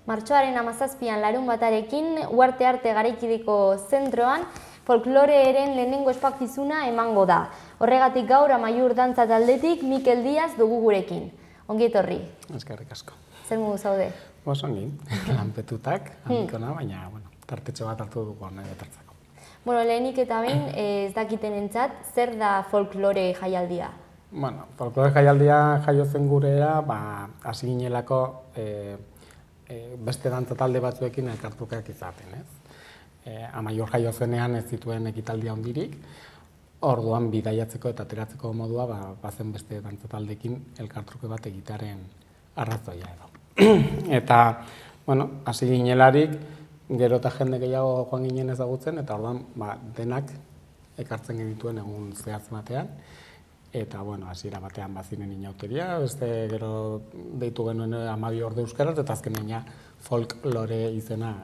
Martxoaren 17an larunbatarekin Uharte Arte Garaikideko Zentroan folklorearen lehenengo ospakizuna emango da. Horregatik gaur Amaiur dantza taldetik Mikel Diaz dugu gurekin. Ongi etorri. Eskerrik asko. Zer modu zaude? Oso ongi, lanpetutak, handikona, baina tartetxo bat hartu dugu nahi betartzeko. Lehenik eta behin ez dakitenentzat, zer da folklore jaialdia? Folklore jaialdia jaio zen gurea, hasi ginelako beste dantza talde batzuekin elkartrukeak izaten, ez? Amaiur jaio zenean ez zituen ekitaldia handirik, orduan bidaiatzeko eta ateratzeko modua bazen beste dantza taldeekin elkartruke bat egitearen arrazoia edo. Eta, hasi ginelarik, gero eta jende gehiago joan ginen ezagutzen, eta orduan denak ekartzen genituen egun zehatz batean. Eta, hasiera batean bazinen inauteria, beste gero deitu genuen 12 orde euskaraz, eta azkenean folklore izena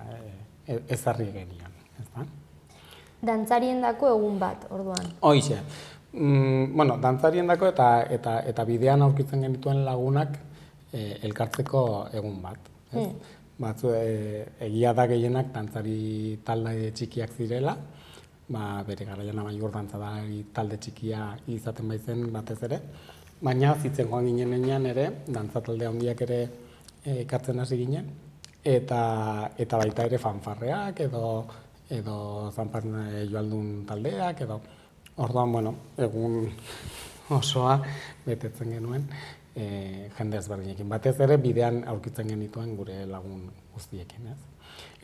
ezarri genion. Dantzariendako egun bat, orduan? Hoixe. Dantzariendako eta bidean aurkitzen genituen lagunak elkartzeko egun bat. Batzu egia da gehienak dantzari talde txikiak zirela, bere garaian Amaiur dantzari talde txikia izaten baitzen batez ere, baina zitzen joan ginenean ere, dantza talde handiak ere ekartzen hasi ginen, eta baita ere fanfarreak edo zanpan joaldun taldeak, edo orduan, egun osoa betetzen genuen jende ezberdinekin. Batez ere bidean aurkitzen genituen gure lagun guztiekin, ez?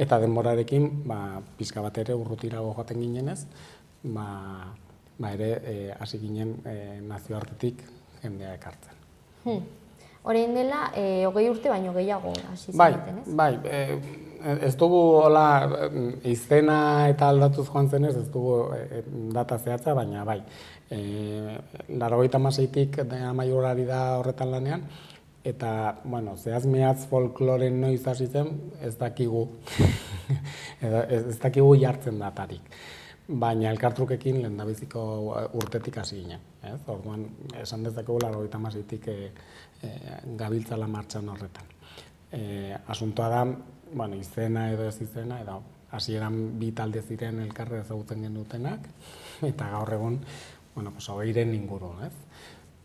Eta denborarekin, pixka bat ere urrutirago joaten ginenez, ere hasi ginen nazioartetik jendea ekartzen. Orain dela, 20 urte baino gehiago hasi zineten, ez? Bai, ez dugu hola izena eta aldatuz joan zenez, ez dugu data zehatza, baina bai. 96tik Amaiurari da horretan lanean, eta, zehaz mehatz folkloren noiz hasi zen, ez dakigu, ez dakigu jartzen datarik. Baina elkartrukekin lehendabiziko urtetik hasi ginen. Orduan, esan dezakegu 96tik gabiltzala martxan horretan. Asuntoa da, izena edo ez izena, edo hasieran bi talde ziren elkarre ezagutzen genutenak, eta gaur egun, 20 inguru, ez?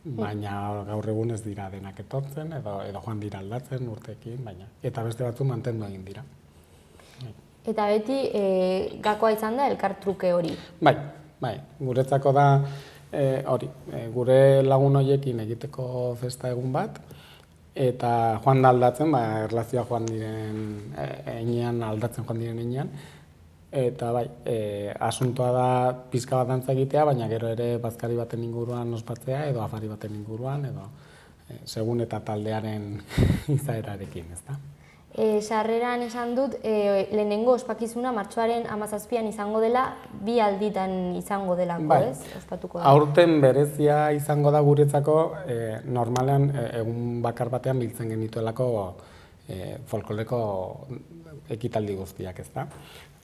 Baina gaur egun ez dira denak etortzen, edo joan dira aldatzen urteekin, baina. Eta beste batzu mantendu egin dira. Eta beti gakoa izan da elkartruke hori? Bai, guretzako da hori, gure lagun horiekin egiteko festa egun bat, eta joan da aldatzen, erlazioa joan diren heinean, aldatzen joan diren heinean, eta bai, asuntoa da pizka bat dantza egitea, baina gero ere bazkari baten inguruan ospatzea, edo afari baten inguruan, edo segun eta taldearen izaerarekin, ezta? Sarreran esan dut, lehenengo ospakizuna martxoaren 17an izango dela, 2 alditan izango delako, ez? Ospatuko da. Aurten berezia izango da guretzako, normalean egun bakar batean biltzen genituelako folkloreko ekitaldi guztiak, ezta?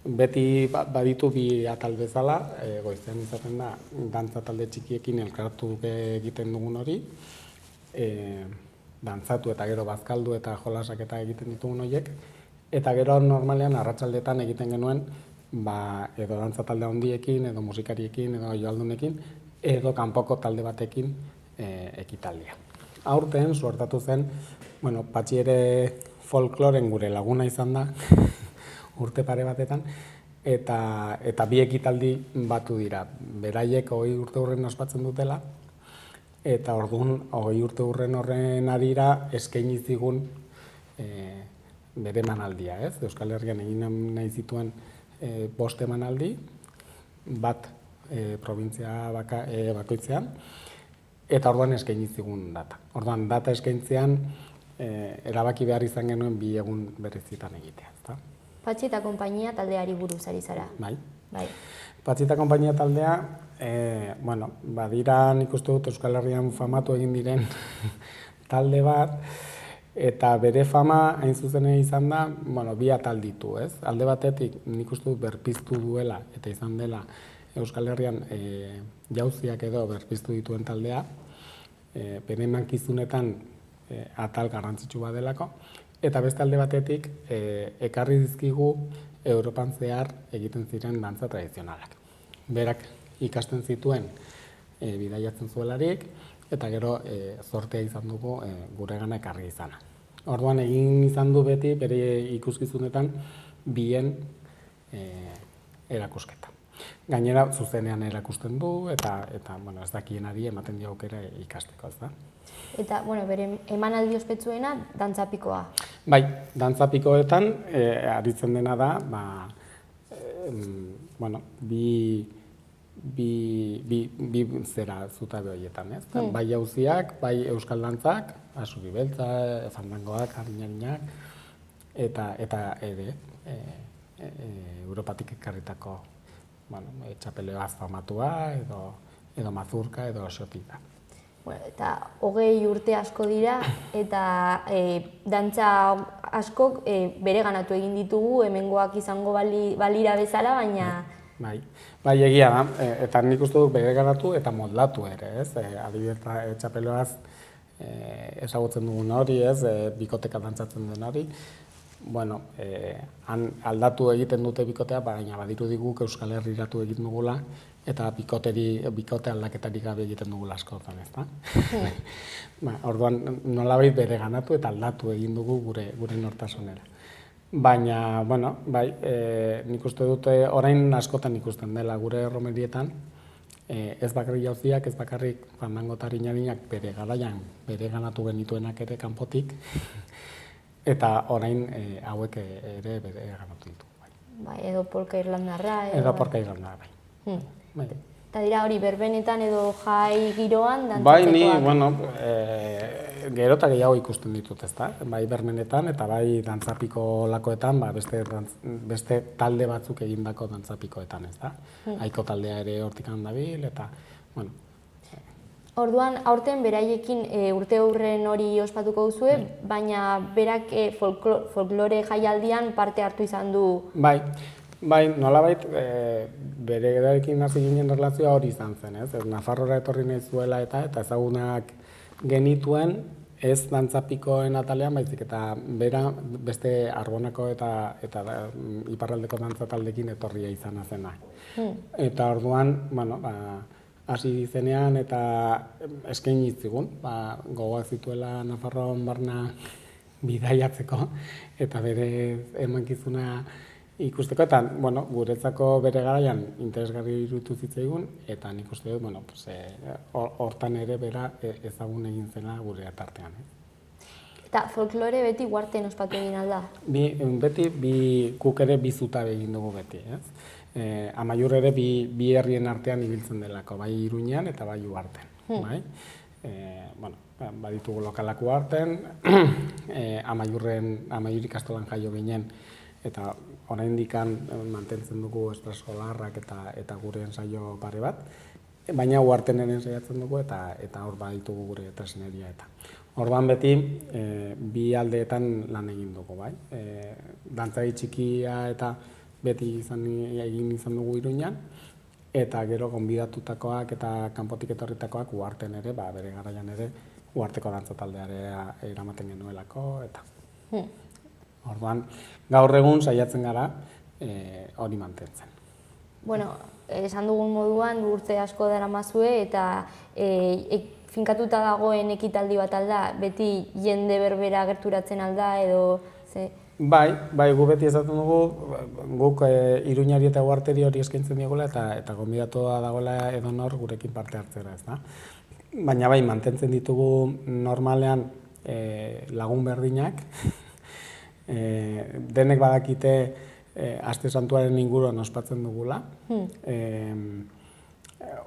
Beti baditu bi atal bezala, goizean izaten da, dantza talde txikiekin elkartu egiten dugun hori, dantzatu eta gero bazkaldu eta jolasak eta egiten ditugun horiek, eta gero normalean arratsaldetan egiten genuen, edo dantza talde handiekin, edo musikariekin, edo joaldunekin, edo kanpoko talde batekin ekitaldia. Aurten, suertatu zen, Patxi ere folkloren gure laguna izan da, urte pare batetan, eta bi ekitaldi batu dira. Beraiek 20 urte hurren ospatzen dutela, eta orduan 20 urte hurren horren arira eskaini zigun bere emanaldia, ez? Euskal Herrian egin nahi zituen 5 emanaldi, bat provintzia bakoitzean, eta orduan eskaini zigun data. Orduan data eskaintzean erabaki behar izan genuen 2 egun berezitan egitea, ezta? Patxi eta konpainia taldeari buruz ari zara. Bai. Patxi eta konpainia taldea, badira nik uste dut Euskal Herrian famatu egin diren talde bat, eta bere fama hain zuzen izan da, 2 atal ditu, ez? Alde batetik nik uste dut berpiztu duela, eta izan dela Euskal Herrian jauziak edo berpiztu dituen taldea, bere emankizunetan atal garrantzitsu bat delako, eta beste alde batetik ekarri dizkigu Europan zehar egiten ziren dantza tradizionalak. Berak ikasten zituen bidaiatzen zuelarik, eta gero zortea izan dugu guregana ekarri izana. Orduan egin izan du beti bere ikuskizunetan bien erakusketa. Gainera zuzenean erakusten du eta bueno, ez dakienari ematen dio aukera ikasteko, ez da? Eta, bueno, bere emanaldi ospetsuena dantzapikoa. Bai, dantzapikoetan aritzen dena da, bueno, bi zera zutabe horietan, ez? Bai jauziak, bai euskal dantzak, asuri beltza, fandangoak, harinaginak, eta ere, Europatik ekarritako, bueno, txapeleoaz famatua, edo mazurka, edo xotita. Bueno, eta 20 urte asko dira, eta dantza askok bereganatu egin ditugu, hemengoak izango balira bezala, baina... Bai, egia da, eta nik uste dut bereganatu eta moldatu ere, ez? Adibidez, txapeloaz ezagutzen dugun hori, ez? Bikoteka dantzatzen den hori. Bueno, han aldatu egiten dute bikotea, baina badirudi guk Euskal Herriratu egiten dugula, eta bikote aldaketarik gabe egiten dugula askotan, ez da? Orduan, nolabait bereganatu eta aldatu egin dugu gure nortasunera. Baina, bueno, bai, nik uste dute orain askotan ikusten dela gure romerietan, ez bakarrik jauziak, ez bakarrik fandango eta harinaginak bere garaian bereganatu genituenak ere kanpotik, eta orain hauek ere bereganatu ditu. Bai, edo polka irlandarra. Edo polka irlandarra, bai. Eta dira hori berbenetan edo jai giroan dantzatzekoak? Bai, ni, bueno, gero eta gehiago ikusten ditut, ezta? Bai berbenetan eta bai dantzapiko lakoetan, beste talde batzuk egindako dantzapikoetan, ezta? Aiko taldea ere hortik handabil, eta, bueno. Orduan, aurten beraiekin urte hurren hori ospatuko duzue, baina berak folklore jaialdian parte hartu izan du. Bai, nolabait berekin hasi ginen erlazioa hori izan zen, ez? Nafarroara etorri nahi zuela eta ezagunak genituen, ez dantzapikoen atalean, baizik eta bera beste Arbonako eta iparraldeko dantzataldekin etorria izana zena. Eta orduan, bueno, hasi zenean eta eskaini zigun, gogoak zituela Nafarroan barna bidaiatzeko eta bere emankizuna ikusteko, eta, bueno, guretzako bere garaian interesgarri iruditu zitzaigun, eta nik uste dut, bueno, hortan ere bera ezagun egin zela gure tartean. Eta folklore beti Uharten ospatu egin alda? Beti, guk ere bi zutabe egin dugu beti, ez? Amaiur ere bi herrien artean ibiltzen delako, bai Iruñean eta bai Uharten, bai? Bueno, baditugu lokalak Uharten, Amaiur ikastolan jaio ginen, eta oraindik mantentzen dugu estraskolarrak eta gure ensaio pare bat, baina Uharten ere ensaiatzen dugu eta hor baditugu gure tresneria eta. Orduan beti bi aldeetan lan egin dugu, bai? Dantzai txikia eta beti egin izan dugu Iruñan, eta gero gonbidatutakoak eta kanpotik etorritakoak Uharten ere, bere garaian ere, Uharteko dantza taldearea eramaten genuelako, eta... Orduan, gaur egun saiatzen gara hori mantentzen. Bueno, esan dugun moduan urte asko daramazue eta finkatuta dagoen ekitaldi bat alda, beti jende berbera gerturatzen alda edo... Bai, gu beti esaten dugu, guk Iruñari eta Uharteri hori eskaintzen diogula eta gonbidatua dagoela edonor gurekin parte hartzera, ez da? Baina bai, mantentzen ditugu normalean lagun berdinak, denek badakite Aste Santuaren inguruan ospatzen dugula.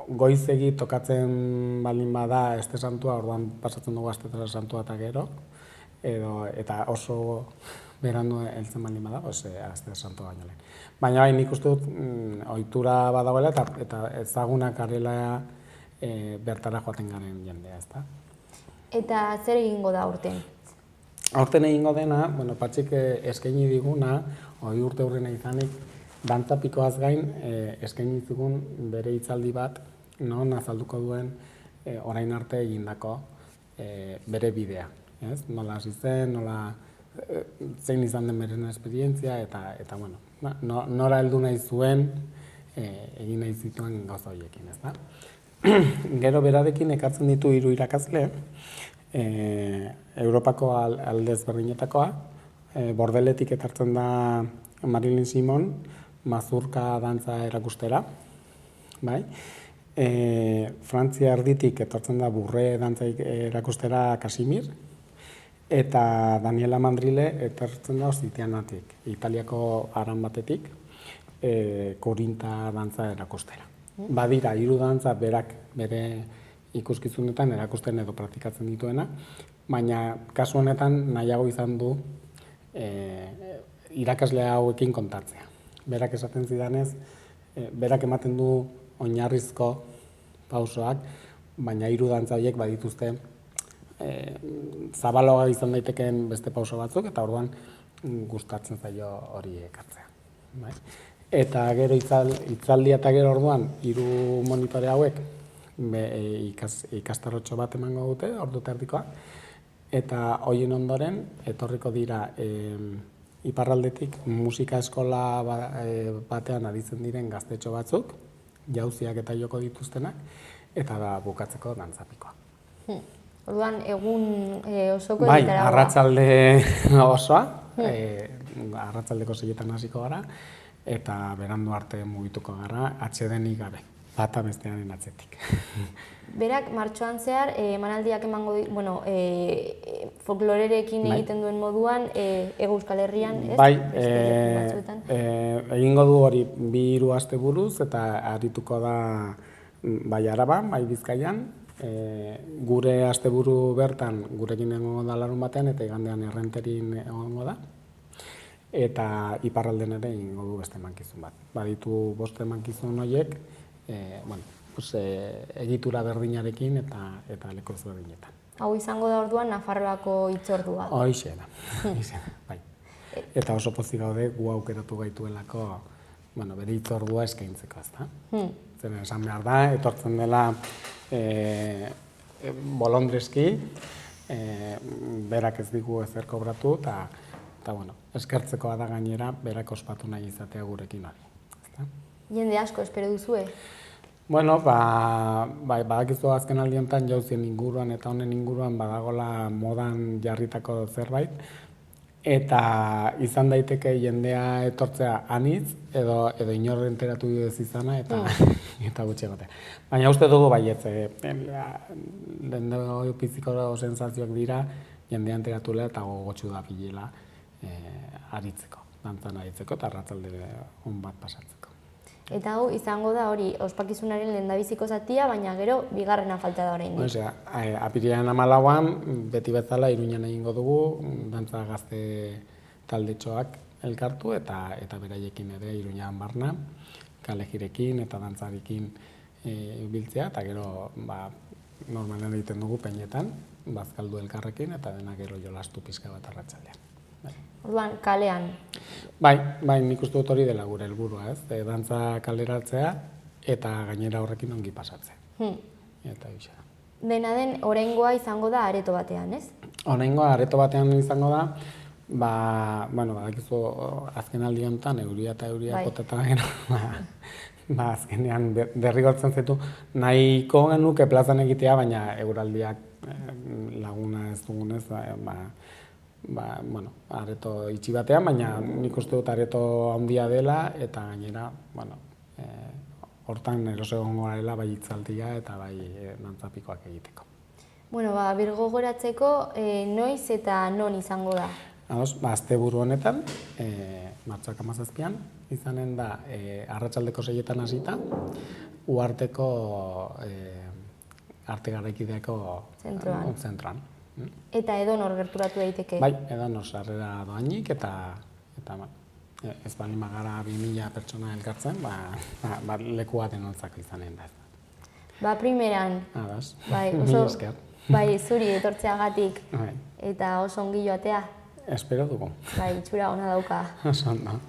Goizegi tokatzen baldin bada Aste Santua, orduan pasatzen dugu Aste Santua eta gero, eta oso berandu heltzen baldin bada, Aste Santua baino lehen. Baina bai, nik uste dut ohitura badagoela eta ezagunak garela bertara joaten garen jendea, ezta? Eta zer egingo da aurten? Aurten egingo dena, Patxik eskaini diguna, hori urte hurrena izanik, dantzapikoaz gain eskaini zigun bere hitzaldi bat, non azalduko duen orain arte egindako bere bidea. Nola hasi zen, nola zein izan den beren esperientzia, eta bueno, nora heldu nahi zuen, egin nahi zituen gauza horiekin, ez da? Gero berarekin ekartzen ditu 3 irakasle, Europako alde ezberdinetakoa, Bordeletik ekartzen da Marilyn Simon, mazurka dantza erakustera, bai? Frantzia erditik etortzen da burre dantza erakustera Casimir, eta Daniela Mandrile etortzen da Ostiatianatik, Italiako aran batetik, Korinta dantza erakustera. Badira, 3 dantza berak bere ikuskizunetan erakusten edo praktikatzen dituena, baina kasu honetan nahiago izan du irakasle hauekin kontatzea. Berak esaten zidanez, berak ematen du oinarrizko pausoak, baina 3 dantza horiek badituzte zabaloa izan daitekeen beste pauso batzuk, eta orduan gustatzen zaio hori ekartzea. Eta gero hitzaldia eta gero orduan 3 monitore hauek ikastarotxo bat emango dute, ordu eta erdikoa, eta horien ondoren etorriko dira iparraldetik musika eskola batean aditzen diren gaztetxo batzuk, jauziak eta joko dituztenak, eta da bukatzeko dantzapikoa. Orduan, egun osoko bai, egitaragoa. arratzalde osoa, arratzaldeko 6etan hasiko gara, eta berandu arte mugituko gara, atsedenik gabe, bata bestearen atzetik. Berak, martxoan zehar, emanaldiak emango folklorerekin egiten duen moduan, Hego Euskal Herrian, ez? Bai, egingo du hori 2-3 aste buruz, eta arituko da bai Araban, bai Bizkaian, gure asteburu bertan gurekin egongo da larunbatean, eta igandean Errenterin egongo da, eta iparralden ere egingo du beste emankizun bat. Baditu 5 emankizun horiek, egitura berdinarekin eta leku ezberdinetan. Hau izango da orduan Nafarroako hitzordua. Hoixe da, bai. Eta oso pozik gaude gu aukeratu gaituelako, bere hitzordua eskaintzeko, ezta? Zer esan behar da, etortzen dela bolondreski, berak ez digu ezer kobratu, eta eskertzekoa da gainera, berak ospatu nahi izatea gurekin hori. Jende asko espero duzue? Bueno, badakizu azken aldi honetan jauzien inguruan eta honen inguruan badagola modan jarritako zerbait, eta izan daiteke jendea etortzea anitz, edo inor enteratu ez izana, eta gutxi egotea. Baina uste dugu baietz, lehen piziko sensazioak dira, jendea enteratula eta gogotsu da bilela aritzeko, dantzan aritzeko eta arratzalde on bat pasatzeko. Eta hau izango da hori ospakizunaren lehendabiziko zatia, baina gero bigarrena falta da oraindik. Apirilaren 14an, beti bezala Iruñan egingo dugu, dantza gazte taldetxoak elkartu eta beraiekin ere Iruñan barna, kalejirekin eta dantzarekin biltzea, eta gero normalen egiten dugu peinetan, bazkaldu elkarrekin eta dena gero jolastu pizka bat arratsaldean. Orduan, kalean? Bai, nik uste dut hori dela gure helburua, ez? Dantza kaleratzea eta gainera horrekin ongi pasatzea. Eta hoxe da. Dena den, oraingoa izango da areto batean, ez? Oraingoa areto batean izango da, badakizu azken aldi honetan, euria eta poteta gero, azkenean derrigortzen zaitu, nahiko genuke plazan egitea, baina euraldiak laguna ez dugunez, areto itxi batean, baina nik uste dut areto handia dela, eta gainera, hortan eroso egongo garela bai hitzaldia eta bai dantzapikoak egiteko. Birgogoratzeko, noiz eta non izango da? Asteburu honetan, martxoak 17an, izanen da arratsaldeko 6etan hasita, Uharteko arte garaikideako zentroan. Eta edonor gerturatu daiteke? Bai, edonor sarrera doainik, eta ez bali magara 2000 pertsona elkartzen, lekua denontzako izanen da. Primeran, zuri etortzeagatik, eta oso ongi joatea? Espero dugu. Itxura ona dauka. Oso ondo.